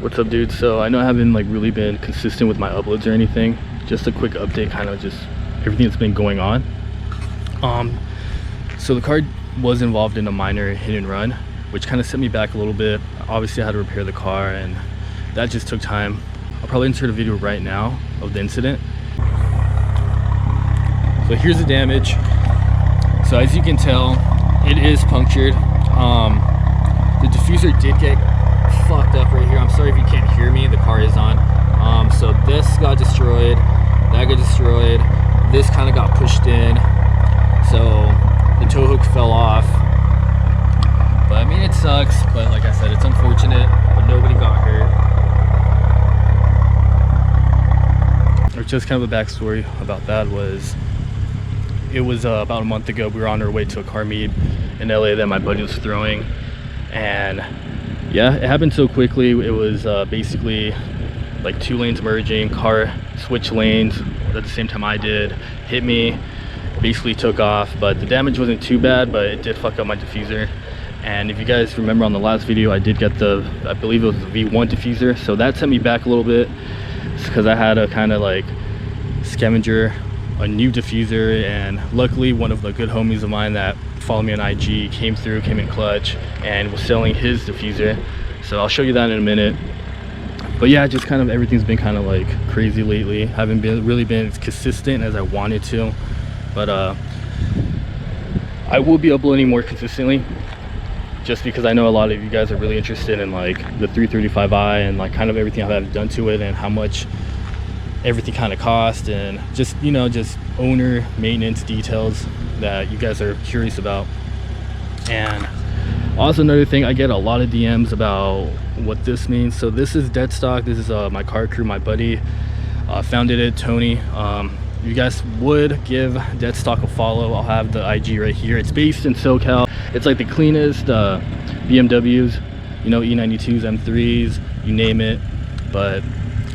What's up, dude? So I know I haven't like really been consistent with my uploads or anything. Just a quick update, kind of just everything that's been going on. So the car was involved in a minor hit and run, which kind of set me back a little bit. Obviously I had to repair the car and that just took time. I'll probably insert a video right now of the incident. So here's the damage. So as you can tell, it is punctured. The diffuser did get fucked up right here. I'm sorry if you can't hear me, the car is on. So this got destroyed, that got destroyed, this kind of got pushed in, so the tow hook fell off. But I mean, it sucks, but like I said, it's unfortunate, but nobody got hurt. Or just kind of a backstory about that was, it was about a month ago. We were on our way to a car meet in LA that my buddy was throwing, and yeah, it happened so quickly. It was basically like two lanes merging, car switched lanes at the same time I did, hit me, basically took off. But the damage wasn't too bad, but it did fuck up my diffuser. And if you guys remember on the last video, I did get the, I believe it was the V1 diffuser, so that sent me back a little bit because I had a kind of like scavenger a new diffuser, and luckily one of the good homies of mine that follow me on IG came in clutch and was selling his diffuser, so I'll show you that in a minute. But yeah, just kind of everything's been kind of like crazy lately. Haven't really been as consistent as I wanted to, but I will be uploading more consistently, just because I know a lot of you guys are really interested in like the 335i and like kind of everything I've done to it and how much everything kind of cost, and just, you know, just owner maintenance details that you guys are curious about. And also another thing, I get a lot of DMs about what this means. So this is dead stock. This is my car crew, my buddy founded it, Tony. You guys would give dead stock a follow. I'll have the IG right here. It's based in SoCal. It's like the cleanest BMWs, you know, E92s, M3s, you name it. But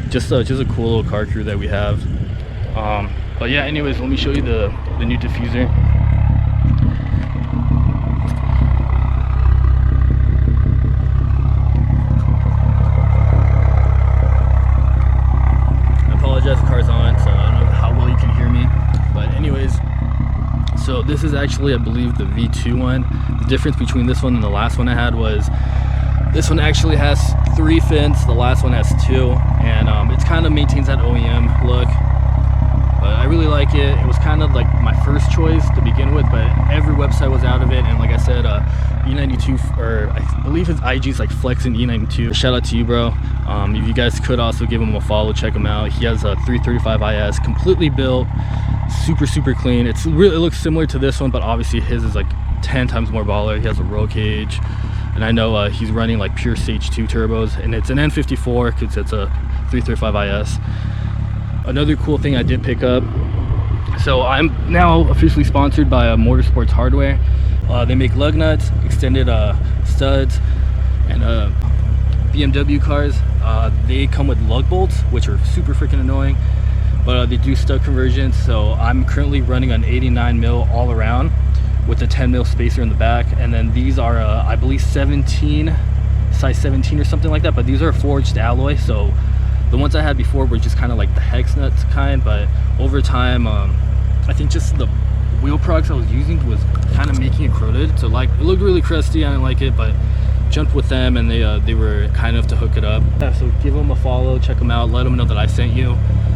just a cool little car crew that we have. But yeah, anyways, let me show you the new diffuser. I apologize, the car's on, so I don't know how well you can hear me. But anyways, so this is actually, I believe, the V2 one. The difference between this one and the last one I had was this one actually has 3 fins, the last one has 2, and it kind of maintains that OEM look. But I really like it. It was kind of like my first choice to begin with, but every website was out of it. And like I said, E92, or I believe his IG is like Flexing E92. Shout out to you, bro. If you guys could also give him a follow, check him out. He has a 335 IS, completely built, super clean. It looks similar to this one, but obviously his is like 10 times more baller. He has a roll cage, and I know he's running like pure Stage 2 turbos, and it's an N54 because it's a 335 IS. Another cool thing I did pick up, so I'm now officially sponsored by Motorsports Hardware. They make lug nuts, extended studs, and BMW cars. They come with lug bolts, which are super freaking annoying, but they do stud conversions. So I'm currently running an 89 mil all around with a 10 mil spacer in the back, and then these are I believe 17, size 17 or something like that, but these are forged alloy. So the ones I had before were just kind of like the hex nuts kind, but over time I think just the wheel products I was using was kind of making it corroded, so like it looked really crusty. I didn't like it, but jumped with them, and they were kind enough to hook it up. Yeah, so give them a follow, check them out, let them know that I sent you,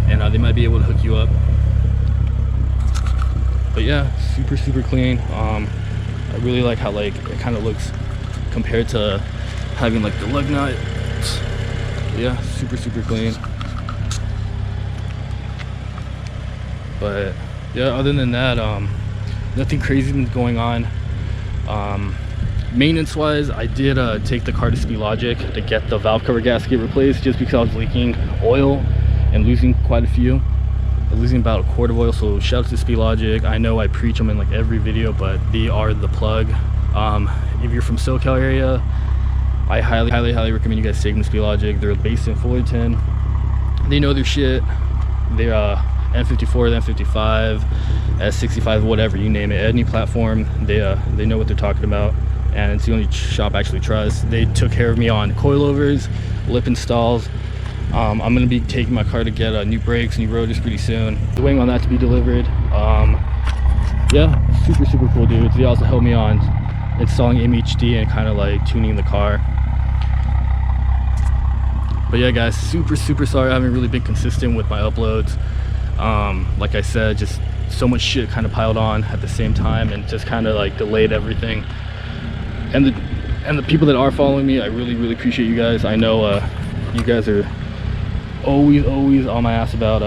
and they might be able to hook you up. But yeah, super clean. I really like how like it kind of looks compared to having like the lug nut. Yeah, super clean. But yeah, other than that, nothing crazy been going on. Maintenance wise, I did take the car to Speed Logic to get the valve cover gasket replaced, just because I was leaking oil and losing quite a few. I was losing about a quart of oil. So shout out to Speed Logic. I know I preach them in like every video, but they are the plug. If you're from SoCal area, I highly recommend you guys take them to Speed Logic. They're based in Fullerton. They know their shit. They're N54, N55, S65, whatever you name it, any platform. They know what they're talking about, and it's the only shop I actually trust. They took care of me on coilovers, lip installs. I'm gonna be taking my car to get new brakes, new rotors pretty soon. Waiting on that to be delivered. Yeah, super cool dudes. They also helped me on installing MHD and kind of like tuning the car. But yeah guys, super sorry I haven't really been consistent with my uploads. Like I said, just so much shit kind of piled on at the same time and just kind of like delayed everything. And the people that are following me, I really appreciate you guys. I know you guys are always on my ass about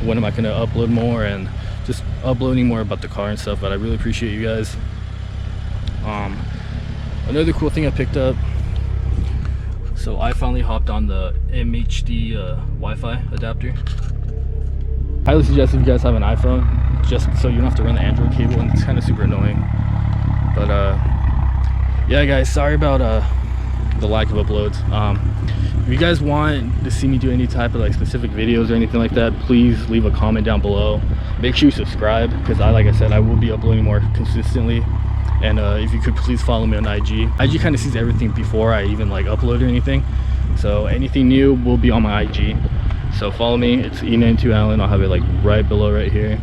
when am I gonna upload more and just uploading more about the car and stuff, but I really appreciate you guys. Another cool thing I picked up, so I finally hopped on the MHD Wi-Fi adapter. Highly suggest if you guys have an iPhone, just so you don't have to run the Android cable, and it's kind of super annoying. But yeah guys, sorry about the lack of uploads. If you guys want to see me do any type of like specific videos or anything like that, please leave a comment down below. Make sure you subscribe, because like I said, I will be uploading more consistently. And if you could please follow me on IG. IG kind of sees everything before I even like upload or anything, so anything new will be on my IG. So follow me. It's E92Allen. I'll have it like right below right here.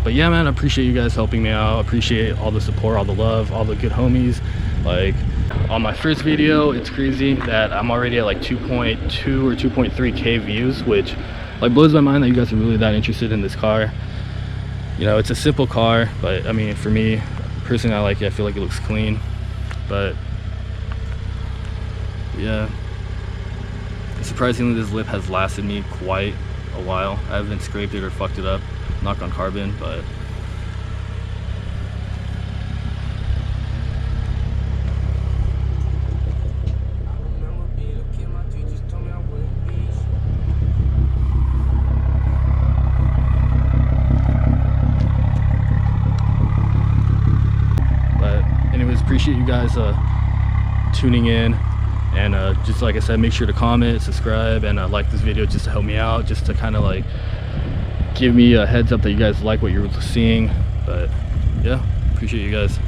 But yeah man, I appreciate you guys helping me out. I appreciate all the support, all the love, all the good homies. Like on my first video, it's crazy that I'm already at like 2.2 or 2.3k views, which like blows my mind that you guys are really that interested in this car. You know, it's a simple car, but I mean, for me personally, I like it. I feel like it looks clean. But yeah, surprisingly this lip has lasted me quite a while. I haven't scraped it or fucked it up, knock on carbon, but appreciate you guys tuning in, and just like I said, make sure to comment, subscribe, and like this video just to help me out, just to kind of like give me a heads up that you guys like what you're seeing. But yeah, appreciate you guys.